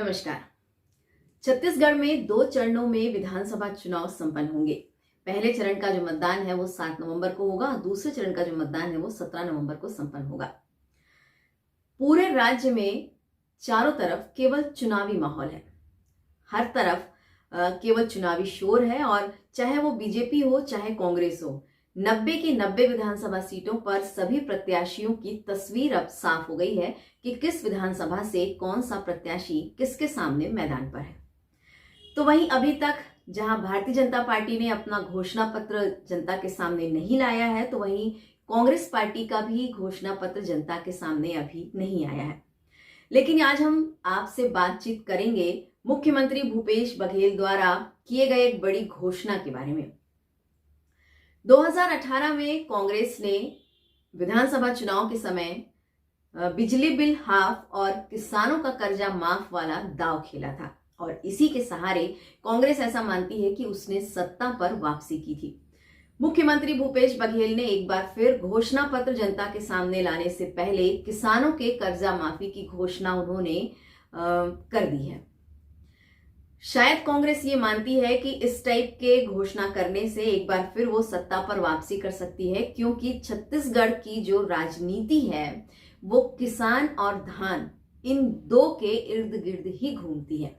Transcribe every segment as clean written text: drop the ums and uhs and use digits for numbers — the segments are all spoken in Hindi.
नमस्कार। छत्तीसगढ़ में 2 चरणों में विधानसभा चुनाव संपन्न होंगे। पहले चरण का जो मतदान है वो 7 नवंबर को होगा और दूसरे चरण का जो मतदान है वो 17 नवंबर को संपन्न होगा। पूरे राज्य में चारों तरफ केवल चुनावी माहौल है। हर तरफ केवल चुनावी शोर है और चाहे वो बीजेपी हो चाहे कांग्रेस हो, 90 की 90 विधानसभा सीटों पर सभी प्रत्याशियों की तस्वीर अब साफ हो गई है कि किस विधानसभा से कौन सा प्रत्याशी किसके सामने मैदान पर है। तो वहीं अभी तक जहां भारतीय जनता पार्टी ने अपना घोषणा पत्र जनता के सामने नहीं लाया है, तो वहीं कांग्रेस पार्टी का भी घोषणा पत्र जनता के सामने अभी नहीं आया है। लेकिन आज हम आपसे बातचीत करेंगे मुख्यमंत्री भूपेश बघेल द्वारा किए गए एक बड़ी घोषणा के बारे में। 2018 में कांग्रेस ने विधानसभा चुनाव के समय बिजली बिल हाफ और किसानों का कर्जा माफ वाला दांव खेला था और इसी के सहारे कांग्रेस ऐसा मानती है कि उसने सत्ता पर वापसी की थी। मुख्यमंत्री भूपेश बघेल ने एक बार फिर घोषणा पत्र जनता के सामने लाने से पहले किसानों के कर्जा माफी की घोषणा उन्होंने कर दी है। शायद कांग्रेस ये मानती है कि इस टाइप के घोषणा करने से एक बार फिर वो सत्ता पर वापसी कर सकती है, क्योंकि छत्तीसगढ़ की जो राजनीति है वो किसान और धान इन दो के इर्द गिर्द ही घूमती है।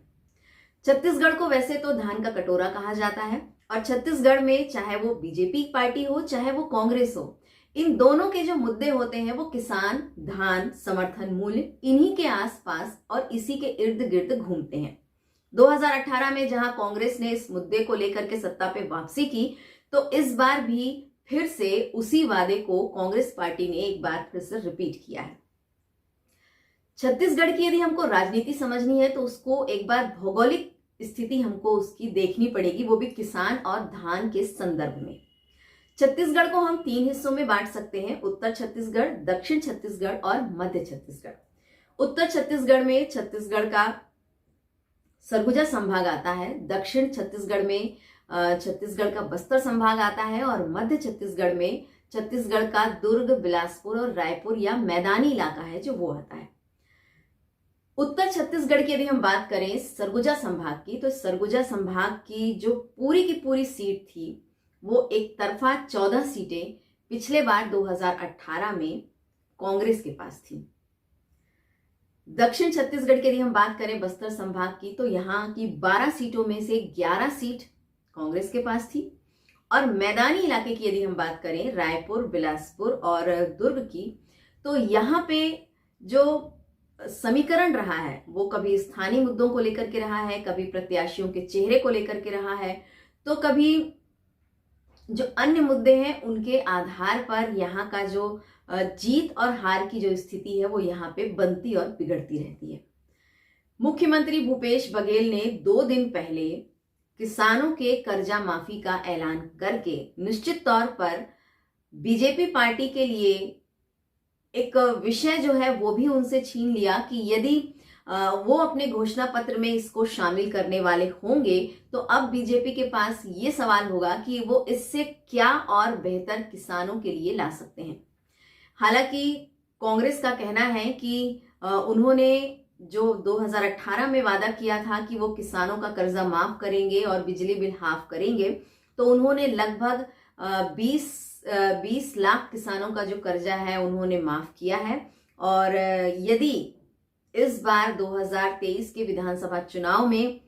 छत्तीसगढ़ को वैसे तो धान का कटोरा कहा जाता है और छत्तीसगढ़ में चाहे वो बीजेपी पार्टी हो चाहे वो कांग्रेस हो, इन दोनों के जो मुद्दे होते हैं वो किसान, धान, समर्थन मूल्य, इन्हीं के आसपास और इसी के इर्द गिर्द घूमते हैं। 2018 में जहां कांग्रेस ने इस मुद्दे को लेकर के सत्ता पे वापसी की, तो इस बार भी फिर से उसी वादे को कांग्रेस पार्टी ने एक बार फिर से रिपीट किया है। छत्तीसगढ़ की यदि हमको राजनीति समझनी है तो उसको एक बार भौगोलिक स्थिति हमको उसकी देखनी पड़ेगी, वो भी किसान और धान के संदर्भ में। छत्तीसगढ़ को हम 3 हिस्सों में बांट सकते हैं, उत्तर छत्तीसगढ़, दक्षिण छत्तीसगढ़ और मध्य छत्तीसगढ़। उत्तर छत्तीसगढ़ में छत्तीसगढ़ का सरगुजा संभाग आता है, दक्षिण छत्तीसगढ़ में छत्तीसगढ़ का बस्तर संभाग आता है और मध्य छत्तीसगढ़ में छत्तीसगढ़ का दुर्ग, बिलासपुर और रायपुर या मैदानी इलाका है जो वो आता है। उत्तर छत्तीसगढ़ की यदि हम बात करें सरगुजा संभाग की, तो सरगुजा संभाग की जो पूरी की पूरी सीट थी वो एक तरफा 14 सीटें पिछले बार 2018 में कांग्रेस के पास थी। दक्षिण छत्तीसगढ़ की यदि हम बात करें बस्तर संभाग की, तो यहाँ की 12 सीटों में से 11 सीट कांग्रेस के पास थी और मैदानी इलाके की यदि हम बात करें रायपुर, बिलासपुर और दुर्ग की, तो यहाँ पे जो समीकरण रहा है वो कभी स्थानीय मुद्दों को लेकर के रहा है, कभी प्रत्याशियों के चेहरे को लेकर के रहा है, तो कभी जो अन्य मुद्दे हैं उनके आधार पर यहाँ का जो जीत और हार की जो स्थिति है वो यहाँ पे बनती और बिगड़ती रहती है। मुख्यमंत्री भूपेश बघेल ने 2 दिन पहले किसानों के कर्जा माफी का ऐलान करके निश्चित तौर पर बीजेपी पार्टी के लिए एक विषय जो है वो भी उनसे छीन लिया कि यदि वो अपने घोषणा पत्र में इसको शामिल करने वाले होंगे तो अब बीजेपी के पास ये सवाल होगा कि वो इससे क्या और बेहतर किसानों के लिए ला सकते हैं। हालांकि कांग्रेस का कहना है कि उन्होंने जो 2018 में वादा किया था कि वो किसानों का कर्जा माफ करेंगे और बिजली बिल हाफ करेंगे, तो उन्होंने लगभग 20 लाख किसानों का जो कर्जा है उन्होंने माफ किया है। और यदि इस बार 2023 के विधानसभा चुनाव में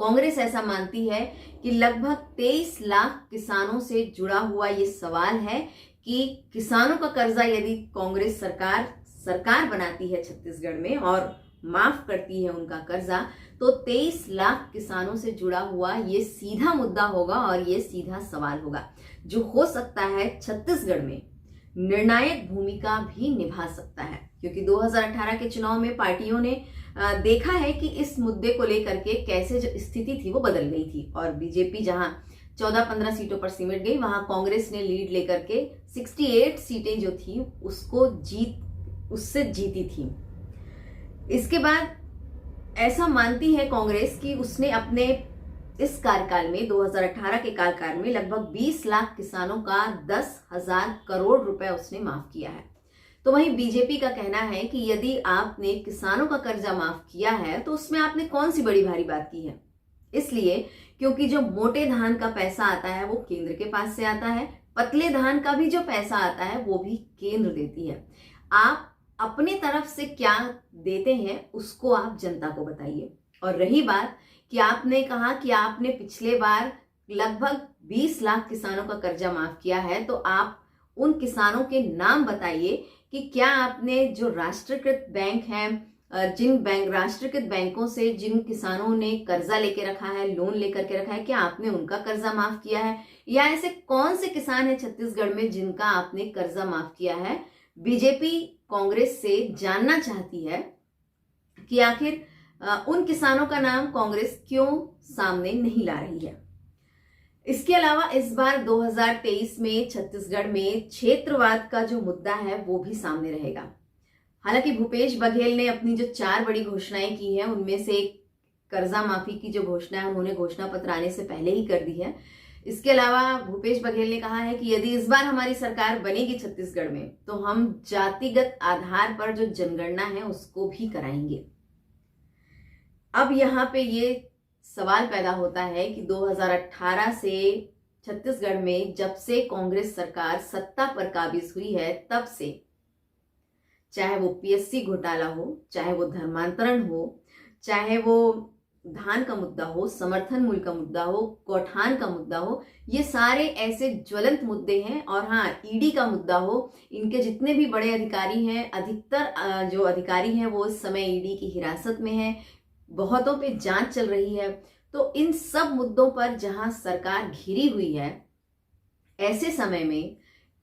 कांग्रेस ऐसा मानती है कि लगभग 23 लाख किसानों से जुड़ा हुआ ये सवाल है कि किसानों का कर्जा यदि कांग्रेस सरकार बनाती है छत्तीसगढ़ में और माफ करती है उनका कर्जा, तो 23 लाख किसानों से जुड़ा हुआ ये सीधा मुद्दा होगा और ये सीधा सवाल होगा जो हो सकता है छत्तीसगढ़ में निर्णायक भूमिका भी निभा सकता है। क्योंकि 2018 के चुनाव में पार्टियों ने देखा है कि इस मुद्दे को लेकर के कैसे जो स्थिति थी वो बदल गई थी और बीजेपी जहां 14-15 सीटों पर सिमट गई, वहां कांग्रेस ने लीड लेकर के 68 सीटें जो थी उससे जीती थी। इसके बाद ऐसा मानती है कांग्रेस कि उसने अपने इस कार्यकाल में 2018 के कार्यकाल में लगभग 20 लाख किसानों का 10,000 करोड़ रुपए उसने माफ किया है। तो वहीं बीजेपी का कहना है कि यदि आपने किसानों का कर्जा माफ किया है तो उसमें आपने कौन सी बड़ी भारी बात की है। इसलिए क्योंकि जो मोटे धान का पैसा आता है वो केंद्र के पास से आता है, पतले धान का भी जो पैसा आता है वो भी केंद्र देती है। आप अपने तरफ से क्या देते हैं उसको आप जनता को बताइए। और रही बात कि आपने कहा कि आपने पिछले बार लगभग 20 लाख किसानों का कर्जा माफ किया है, तो आप उन किसानों के नाम बताइए कि क्या आपने जो राष्ट्रीयकृत बैंक हैं, राष्ट्रीयकृत बैंकों से जिन किसानों ने कर्जा लेके रखा है, लोन लेकर के रखा है, क्या आपने उनका कर्जा माफ किया है, या ऐसे कौन से किसान हैं छत्तीसगढ़ में जिनका आपने कर्जा माफ किया है। बीजेपी कांग्रेस से जानना चाहती है कि आखिर उन किसानों का नाम कांग्रेस क्यों सामने नहीं ला रही है। इसके अलावा इस बार 2023 में छत्तीसगढ़ में क्षेत्रवाद का जो मुद्दा है वो भी सामने रहेगा। हालांकि भूपेश बघेल ने अपनी जो 4 बड़ी घोषणाएं की हैं उनमें से कर्जा माफी की जो घोषणा है उन्होंने घोषणा पत्र आने से पहले ही कर दी है। इसके अलावा भूपेश बघेल ने कहा है कि यदि इस बार हमारी सरकार बनेगी छत्तीसगढ़ में तो हम जातिगत आधार पर जो जनगणना है उसको भी कराएंगे। अब यहाँ पे ये सवाल पैदा होता है कि 2018 से छत्तीसगढ़ में जब से कांग्रेस सरकार सत्ता पर काबिज हुई है तब से, चाहे वो पीएससी घोटाला हो, चाहे वो धर्मांतरण हो, चाहे वो धान का मुद्दा हो, समर्थन मूल्य का मुद्दा हो, गौठान का मुद्दा हो, ये सारे ऐसे ज्वलंत मुद्दे हैं। और हाँ, ईडी का मुद्दा हो, इनके जितने भी बड़े अधिकारी हैं, अधिकतर जो अधिकारी हैं वो इस समय ईडी की हिरासत में हैं, बहुतों पे जांच चल रही है। तो इन सब मुद्दों पर जहां सरकार घिरी हुई है, ऐसे समय में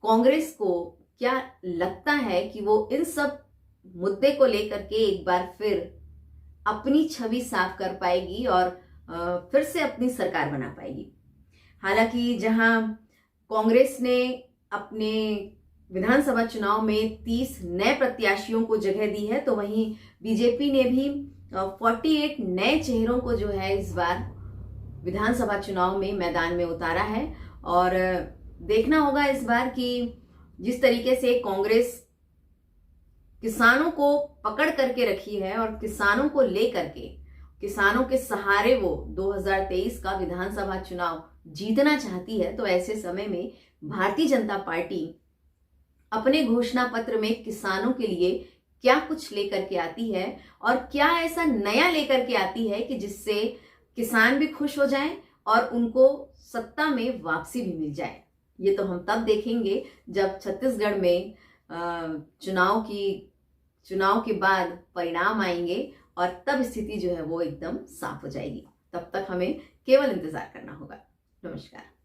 कांग्रेस को क्या लगता है कि वो इन सब मुद्दे को लेकर के एक बार फिर अपनी छवि साफ कर पाएगी और फिर से अपनी सरकार बना पाएगी। हालांकि जहां कांग्रेस ने अपने विधानसभा चुनाव में 30 नए प्रत्याशियों को जगह दी है, तो वहीं बीजेपी ने भी 48 नए चेहरों को जो है इस बार विधानसभा चुनाव में मैदान में उतारा है। और देखना होगा इस बार कि जिस तरीके से कांग्रेस किसानों को पकड़ करके रखी है और किसानों को लेकर के, किसानों के सहारे वो 2023 का विधानसभा चुनाव जीतना चाहती है, तो ऐसे समय में भारतीय जनता पार्टी अपने घोषणा पत्र में किसानों के लिए क्या कुछ लेकर के आती है और क्या ऐसा नया लेकर के आती है कि जिससे किसान भी खुश हो जाएं और उनको सत्ता में वापसी भी मिल जाए। ये तो हम तब देखेंगे जब छत्तीसगढ़ में चुनाव के बाद परिणाम आएंगे और तब स्थिति जो है वो एकदम साफ हो जाएगी। तब तक हमें केवल इंतजार करना होगा। नमस्कार।